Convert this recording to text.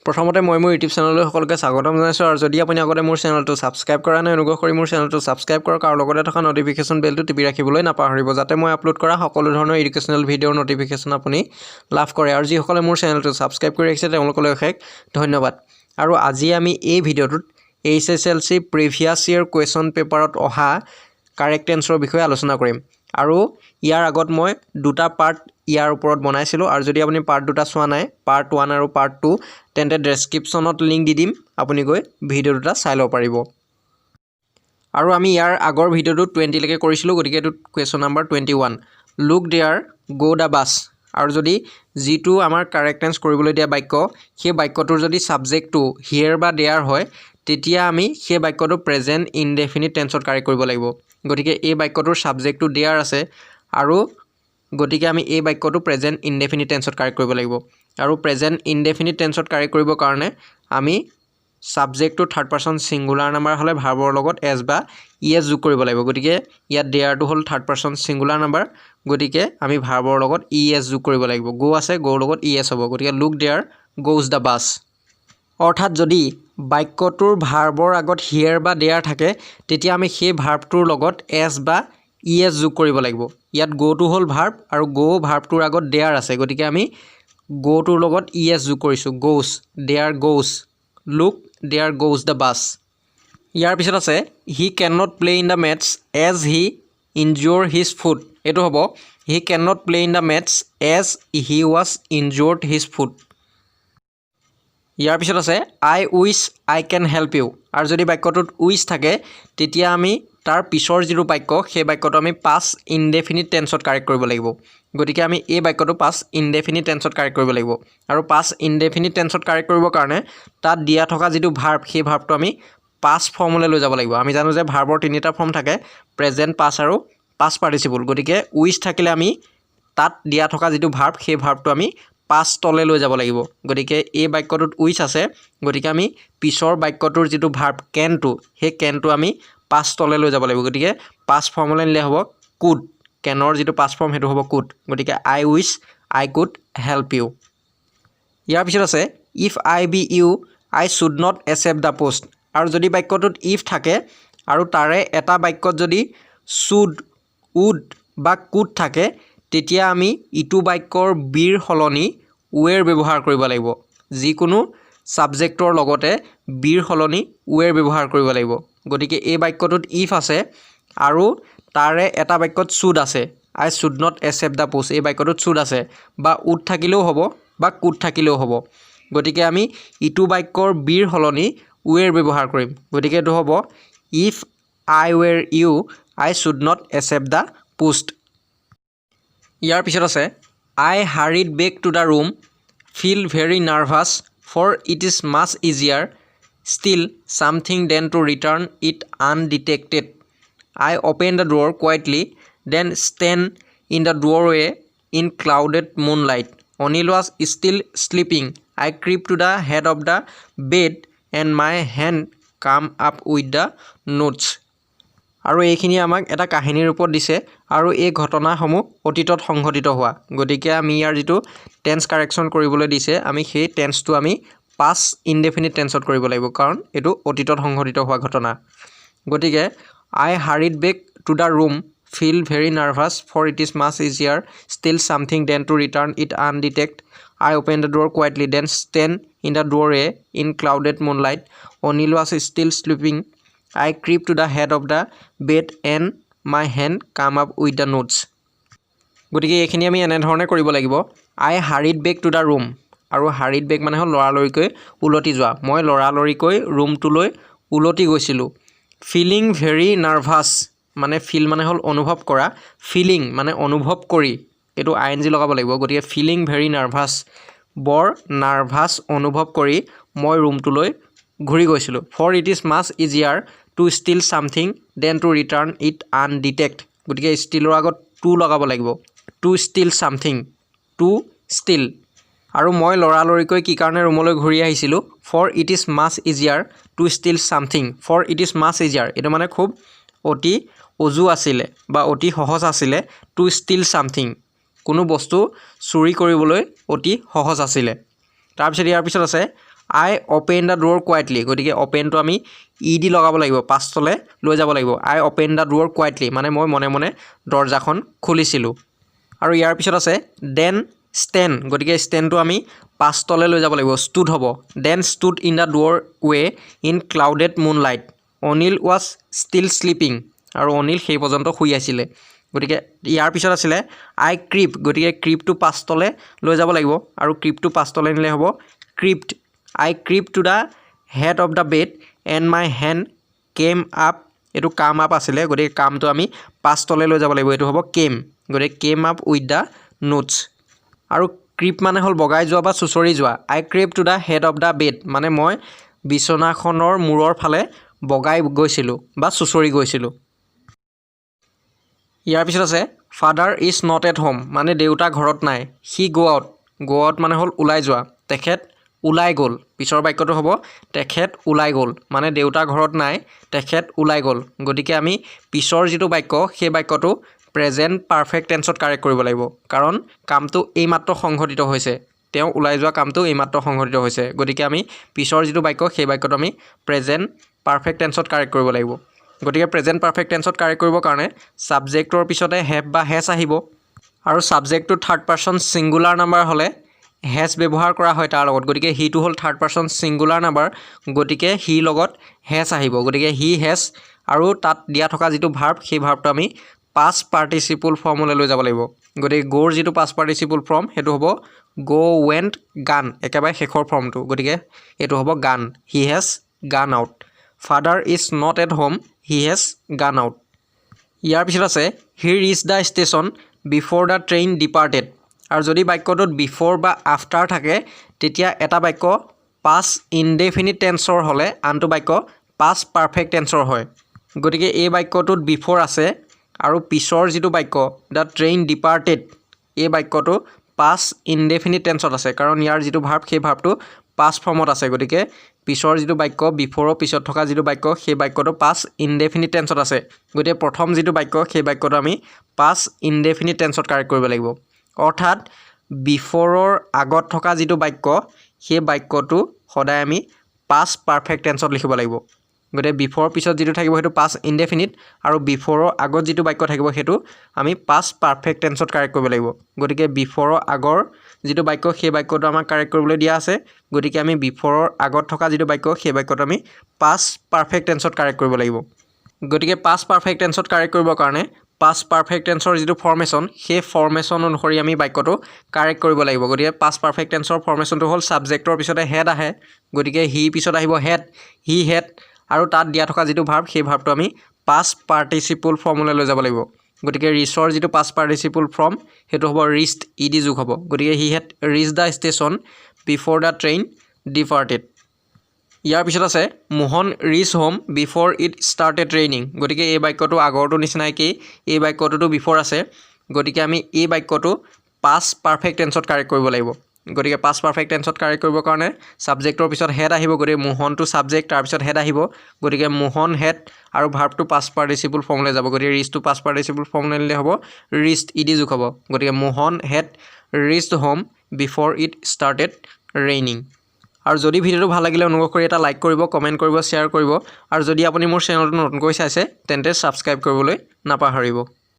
প্ৰথমতে মই মোৰ ইউটিউব চেনেললৈ সকলোকে স্বাগতম জনাইছোঁ আৰু যদি আপুনি আগতে মোৰ চেনেলটো ছাবস্ক্ৰাইব কৰা নাই অনুগ্ৰহ কৰি মোৰ চেনেলটো ছাবস্ক্ৰাইব কৰক আৰু লগতে থকা নটিফিকেশ্যন বেলটো টিপি ৰাখিবলৈ নাপাহৰিব যাতে মই আপলোড কৰা সকলো ধৰণৰ এডুকেশ্যনেল ভিডিঅ'ৰ নটিফিকেশ্যন আপুনি লাভ কৰে আৰু যিসকলে মোৰ চেনেলটো ছাবস্ক্ৰাইব কৰি ৰাখিছে তেওঁলোকলৈ অশেষ ধন্যবাদ। আৰু আজি আমি এই ভিডিঅ'টোত HSLC প্ৰিভিয়াছ ইয়েৰ কুৱেশ্যন পেপাৰত অহা কাৰেক্ট এনচাৰৰ বিষয়ে আলোচনা কৰিম আৰু ইয়াৰ আগত মই দুটা পাৰ্ট ইয়াৰ ওপৰত বনাইছিলোঁ আৰু যদি আপুনি পাৰ্ট দুটা চোৱা নাই পাৰ্ট 1 আৰু পাৰ্ট 2 তেন্তে ডেছক্ৰিপশ্যনত লিংক দি দিম আপুনি গৈ ভিডিঅ' দুটা চাই ল'ব পাৰিব। আৰু আমি ইয়াৰ আগৰ ভিডিঅ'টো 20 লৈকে কৰিছিলোঁ গতিকে এইটো question number 21 look there go the bus আৰু যদি যিটো আমাৰ কাৰেক্ট এনচাৰ কৰিবলৈ দিয়া বাক্য সেই বাক্যটোৰ যদি ছাবজেক্টটো হিয়েৰ বা দেয়াৰ হয় তেতিয়া আমি সেই বাক্যটো প্ৰেজেণ্ট ইনডেফিনিট টেন্সত কাৰেক্ট কৰিব লাগিব। গতিকে এই বাক্যটোৰ ছাবজেক্টটো দেয়াৰ আছে আৰু গতিকে আমি এই বাক্যটো প্ৰেজেণ্ট ইনডেফিনিট টেন্সত কাৰেক্ট কৰিব লাগিব আৰু প্ৰেজেণ্ট ইনডেফিনিট টেন্সত কাৰেক্ট কৰিবৰ কাৰণে আমি ছাবজেক্টটো থাৰ্ড পাৰ্চন ছিংগুলাৰ নাম্বাৰ হ'লে ভাৰ্বৰ লগত এছ বা ইএছ যোগ কৰিব লাগিব। গতিকে ইয়াত দেয়াৰটো হ'ল থাৰ্ড পাৰ্চন ছিংগুলাৰ নাম্বাৰ গতিকে আমি ভাৰ্বৰ লগত ইএছ যোগ কৰিব লাগিব। গো আছে গ'ৰ লগত ইএছ হ'ব গতিকে look there goes the bus. অৰ্থাৎ যদি বাক্যটোৰ ভাৰ্বৰ আগত হিয়েৰ বা দেয়াৰ থাকে তেতিয়া আমি সেই ভাৰ্বটোৰ লগত এছ বা ইএছ যোগ কৰিব লাগিব। ইয়াত গ'টো হ'ল ভাৰ্ব আৰু গো ভাৰ্বটোৰ আগত দেয়াৰ আছে গতিকে আমি গ'টোৰ লগত ইএছ যোগ কৰিছোঁ goes there goes look there goes the bus. ইয়াৰ পিছত আছে he cannot play in the matches as he injure his foot. এইটো হ'ব he cannot play in the matches as he was injured his foot. ইয়াৰ পিছত আছে I wish I can help you আৰু যদি বাক্যটোত wish থাকে তেতিয়া আমি তাৰ পিছৰ যিটো বাক্য সেই বাক্যটো আমি পাষ্ট ইনডেফিনিট টেন্সত কাৰেক্ট কৰিব লাগিব। গতিকে আমি এই বাক্যটো পাষ্ট ইনডেফিনিট টেন্সত কাৰেক্ট কৰিব লাগিব আৰু পাষ্ট ইনডেফিনিট টেন্সত কাৰেক্ট কৰিবৰ কাৰণে তাত দিয়া থকা যিটো ভাৰ্ব সেই ভাৰ্বটো আমি পাষ্ট ফৰ্মলৈ লৈ যাব লাগিব। আমি জানো যে ভাৰ্বৰ তিনিটা ফৰ্ম থাকে প্ৰেজেণ্ট পাষ্ট আৰু পাষ্ট পাৰ্টিচিপল গতিকে উইচ থাকিলে আমি তাত দিয়া থকা যিটো ভাৰ্ব সেই ভাৰ্বটো আমি পাষ্টলৈ লৈ যাব লাগিব। গতিকে এই বাক্যটোত উইচ আছে গতিকে আমি পিছৰ বাক্যটোৰ যিটো ভাৰ্ব কেনটো সেই কেনটো আমি পাষ্টলৈ লৈ যাব লাগিব। গতিকে পাষ্ট ফৰ্মলৈ নিলে হ'ব কুড কেনৰ যিটো পাষ্ট ফৰ্ম সেইটো হ'ব কুড গতিকে I wish I could help you. ইয়াৰ পিছত আছে if I be you I should not accept the post আৰু যদি বাক্যটোত ইফ থাকে আৰু তাৰে এটা বাক্যত যদি শুড উড বা কুড থাকে তেতিয়া আমি ইটো বাক্যৰ বিৰ সলনি ৱেৰ ব্যৱহাৰ কৰিব লাগিব। যিকোনো ছাবজেক্টৰ লগতে বিৰ সলনি ৱেৰ ব্যৱহাৰ কৰিব লাগিব। গতিকে এই বাক্যটোত ইফ আছে আৰু তাৰে এটা বাক্যত শুড আছে I should not accept the post এই বাক্যটোত শুড আছে বা উড থাকিলেও হ'ব বা কুড থাকিলেও হ'ব গতিকে আমি ইটো বাক্যৰ বিৰ সলনি ৱেৰ ব্যৱহাৰ কৰিম। গতিকে এইটো হ'ব if I were you I should not accept the post. ইয়াৰ পিছত আছে I hurried back to the room feel very nervous for it is much easier steal something then to return it undetected I open the door quietly then stand in the doorway in clouded moonlight Anil was still sleeping I creep to the head of the bed and my hand come up with the notes. আৰু এইখিনি আমাক এটা কাহিনীৰ ৰূপত দিছে আৰু এই ঘটনাসমূহ অতীতত সংঘটিত হোৱা গতিকে আমি ইয়াৰ যিটো টেন্স কাৰেকশ্যন কৰিবলৈ দিছে আমি সেই টেন্সটো আমি পাষ্ট ইনডেফিনিট টেন্সত কৰিব লাগিব কাৰণ এইটো অতীতত সংঘটিত হোৱা ঘটনা। গতিকে I hurried back to the room feel very nervous for it is much easier steal something then to return it undetect I open the door quietly then stand in the doorway in clouded moonlight Anil was still sleeping I creep to the head of the bed and my hand come up with the notes। গতিকে এইখিনি আমি এনেধৰণে কৰিব লাগিব আই hurried back to the room আৰু হাৰিড back মানে হ'ল লৰালৰিকৈ উলটি যোৱা মই লৰালৰিকৈ ৰুমটোলৈ উলটি গৈছিলোঁ। ফিলিং ভেৰি নাৰ্ভাছ মানে ফিল মানে হ'ল অনুভৱ কৰা ফিলিং মানে অনুভৱ কৰি এইটো ING লগাব লাগিব গতিকে ফিলিং ভেৰি নাৰ্ভাছ বৰ নাৰ্ভাছ অনুভৱ কৰি মই ৰুমটোলৈ ঘূৰি গৈছিলোঁ। For it is much easier to steal something then to return it undetected গতিকে ষ্টিলৰ আগত টু লগাব লাগিব to steal something to steal আৰু মই লৰালৰিকৈ কি কাৰণে ৰুমলৈ ঘূৰি আহিছিলোঁ for it is much easier to steal something for it is much easier এইটো মানে খুব অতি উজু আছিলে বা অতি সহজ আছিলে টু ষ্টিল ছামথিং কোনো বস্তু চুৰি কৰিবলৈ অতি সহজ আছিলে। তাৰপিছত ইয়াৰ পিছত আছে আই অপেন দ্য ড'ৰ কুৱাইটলি গতিকে অপেনটো আমি ই দি লগাব লাগিব পাছলৈ লৈ যাব লাগিব আই অপেন দ্য ড'ৰ কুৱাইটলি মানে মই মনে মনে দৰজাখন খুলিছিলোঁ আৰু ইয়াৰ পিছত আছে দেন ষ্টেণ্ড গতিকে ষ্টেণ্ডটো আমি পাছলৈ লৈ যাব লাগিব ষ্টুড হ'ব then stood in the doorway in clouded moonlight Anil was still sleeping আৰু অনিল সেই পৰ্যন্ত শুই আছিলে গতিকে ইয়াৰ পিছত আছিলে আই ক্ৰিপ গতিকে ক্ৰিপটো পাছলৈ লৈ যাব লাগিব আৰু ক্ৰিপটো পাছলৈ নিলে হ'ব crept I creep to the head of the bed and my hand came up এইটো কাম আপ আছিলে গতিকে কামটো আমি পাছলৈ লৈ যাব লাগিব এইটো হ'ব কেম গতিকে came up with the notes আৰু ক্ৰিপ মানে হ'ল বগাই যোৱা বা চুঁচৰি যোৱা I creep to the head of the bed মানে মই বিচনাখনৰ মূৰৰ ফালে বগাই গৈছিলোঁ বা চুঁচৰি গৈছিলোঁ ইয়াৰ পিছত আছে father is not at home মানে দেউতা ঘৰত নাই হি গ' আউট মানে হ'ল ওলাই যোৱা তেখেত ওলাই গ'ল পিছৰ বাক্যটো হ'ব তেখেত ওলাই গ'ল মানে দেউতা ঘৰত নাই তেখেত ওলাই গ'ল গতিকে আমি পিছৰ যিটো বাক্য সেই বাক্যটো প্ৰেজেণ্ট পাৰফেক্ট টেন্সত কাৰেক্ট কৰিব লাগিব কাৰণ কামটো এইমাত্ৰ সংঘটিত হৈছে তেওঁ ওলাই যোৱা কামটো এইমাত্ৰ সংঘটিত হৈছে গতিকে আমি পিছৰ যিটো বাক্য সেই বাক্যটো আমি প্ৰেজেণ্ট পাৰফেক্ট টেন্সত কাৰেক্ট কৰিব লাগিব গতিকে প্ৰেজেণ্ট পাৰফেক্ট টেন্সত কাৰেক্ট কৰিবৰ কাৰণে ছাবজেক্টৰ পিছতে হেভ বা হেজ আহিব আৰু ছাবজেক্টটো থাৰ্ড পাৰ্চন ছিংগুলাৰ নাম্বাৰ হ'লে হেজ ব্যৱহাৰ কৰা হয় তাৰ লগত গতিকে হিটো হ'ল থাৰ্ড পাৰ্চন ছিংগুলাৰ নাম্বাৰ গতিকে হি লগত হেজ আহিব গতিকে হি হেজ আৰু তাত দিয়া থকা যিটো ভাৰ্ব সেই ভাৰ্বটো আমি পাষ্ট পাৰ্টিচিপল ফৰ্মলৈ লৈ যাব লাগিব গতিকে গ'ৰ যিটো পাষ্ট পাৰ্টিচিপল ফৰ্ম সেইটো হ'ব গ' ৱেণ্ট গান একেবাৰে শেষৰ ফৰ্মটো গতিকে এইটো হ'ব gone he has gone out father is not at home he has gone out ইয়াৰ পিছত আছে he reach the station before the train departed আৰু যদি বাক্যটোত বিফ'ৰ বা আফটাৰ থাকে তেতিয়া এটা বাক্য পাষ্ট ইনডেফিনিট টেন্সৰ হ'লে আনটো বাক্য পাষ্ট পাৰফেক্ট টেন্সৰ হয় গতিকে এই বাক্যটোত বিফ'ৰ আছে আৰু পিছৰ যিটো বাক্য দ্য ট্ৰেইন ডিপাৰ্টেড এই বাক্যটো পাষ্ট ইনডেফিনিট টেন্সত আছে কাৰণ ইয়াৰ যিটো ভাৰ্ব সেই ভাৰ্বটো পাষ্ট ফৰ্মত আছে গতিকে পিছৰ যিটো বাক্য বিফ'ৰৰ পিছত থকা যিটো বাক্য সেই বাক্যটো পাষ্ট ইনডেফিনিট টেন্সত আছে গতিকে প্ৰথম যিটো বাক্য সেই বাক্যটো আমি পাষ্ট ইনডেফিনিট টেন্সত কাৰেক্ট কৰিব লাগিব অৰ্থাৎ বিফ'ৰৰ আগত থকা যিটো বাক্য সেই বাক্যটো সদায় আমি পাষ্ট পাৰফেক্ট টেন্সত লিখিব লাগিব গতিকে বিফ'ৰৰ পিছত যিটো থাকিব সেইটো পাষ্ট ইনডেফিনিট আৰু বিফ'ৰৰ আগত যিটো বাক্য থাকিব সেইটো আমি পাষ্ট পাৰফেক্ট টেন্সত কাৰেক্ট কৰিব লাগিব গতিকে বিফ'ৰৰ আগৰ যিটো বাক্য সেই বাক্যটো আমাক কাৰেক্ট কৰিবলৈ দিয়া আছে গতিকে আমি বিফ'ৰৰ আগত থকা যিটো বাক্য সেই বাক্যটো আমি পাষ্ট পাৰফেক্ট টেন্সত কাৰেক্ট কৰিব লাগিব গতিকে পাষ্ট পাৰফেক্ট টেন্সত কাৰেক্ট কৰিবৰ কাৰণে পাষ্ট পাৰফেক্ট টেন্সৰ যিটো ফৰ্মেশ্যন সেই ফৰ্মেশ্যন অনুসৰি আমি বাক্যটো কাৰেক্ট কৰিব লাগিব গতিকে পাষ্ট পাৰফেক্ট টেন্সৰ ফৰ্মেশ্যনটো হ'ল ছাবজেক্টৰ পিছতে হেড আহে গতিকে হি পিছত আহিব হেড হি হেড আৰু তাত দিয়া থকা যিটো ভাৰ্ব সেই ভাৰ্বটো আমি পাষ্ট পাৰ্টিচিপল ফৰ্মলৈ লৈ যাব লাগিব গতিকে ৰিচৰ যিটো পাষ্ট পাৰ্টিচিপল ফৰ্ম সেইটো হ'ব ৰিচড ই ডি যোগ হ'ব গতিকে he had reach the station before the train departed ইয়াৰ পিছত আছে Mohan reach home before it started raining গতিকে এই বাক্যটো আগৰটো নিচিনাকৈ এই বাক্যটোতো বিফ'ৰ আছে গতিকে আমি এই বাক্যটো পাষ্ট পাৰফেক্ট টেন্সত কাৰেক্ট কৰিব লাগিব গতিকে পাষ্ট পাৰফেক্ট টেন্সত কাৰেক্ট কৰিবৰ কাৰণে ছাবজেক্টৰ পিছত হেড আহিব গতিকে মোহনটো ছাবজেক্ট তাৰপিছত হেড আহিব গতিকে মোহন হেড আৰু ভাৰ্বটো পাষ্ট পাৰ্টিচিপল ফৰ্মলৈ যাব গতিকে ৰিচটো পাষ্ট পাৰ্টিচিপল ফৰ্মলৈ নিলে হ'ব ৰিচড ই ডি যোগ হ'ব গতিকে Mohan head reached home before it started raining আৰু যদি ভিডিঅ'টো ভাল লাগিলে অনুগ্ৰহ কৰি এটা লাইক কৰিব কমেণ্ট কৰিব শ্বেয়াৰ কৰিব আৰু যদি আপুনি মোৰ চেনেলটো নতুনকৈ চাইছে তেন্তে ছাবস্ক্ৰাইব কৰিবলৈ নাপাহৰিব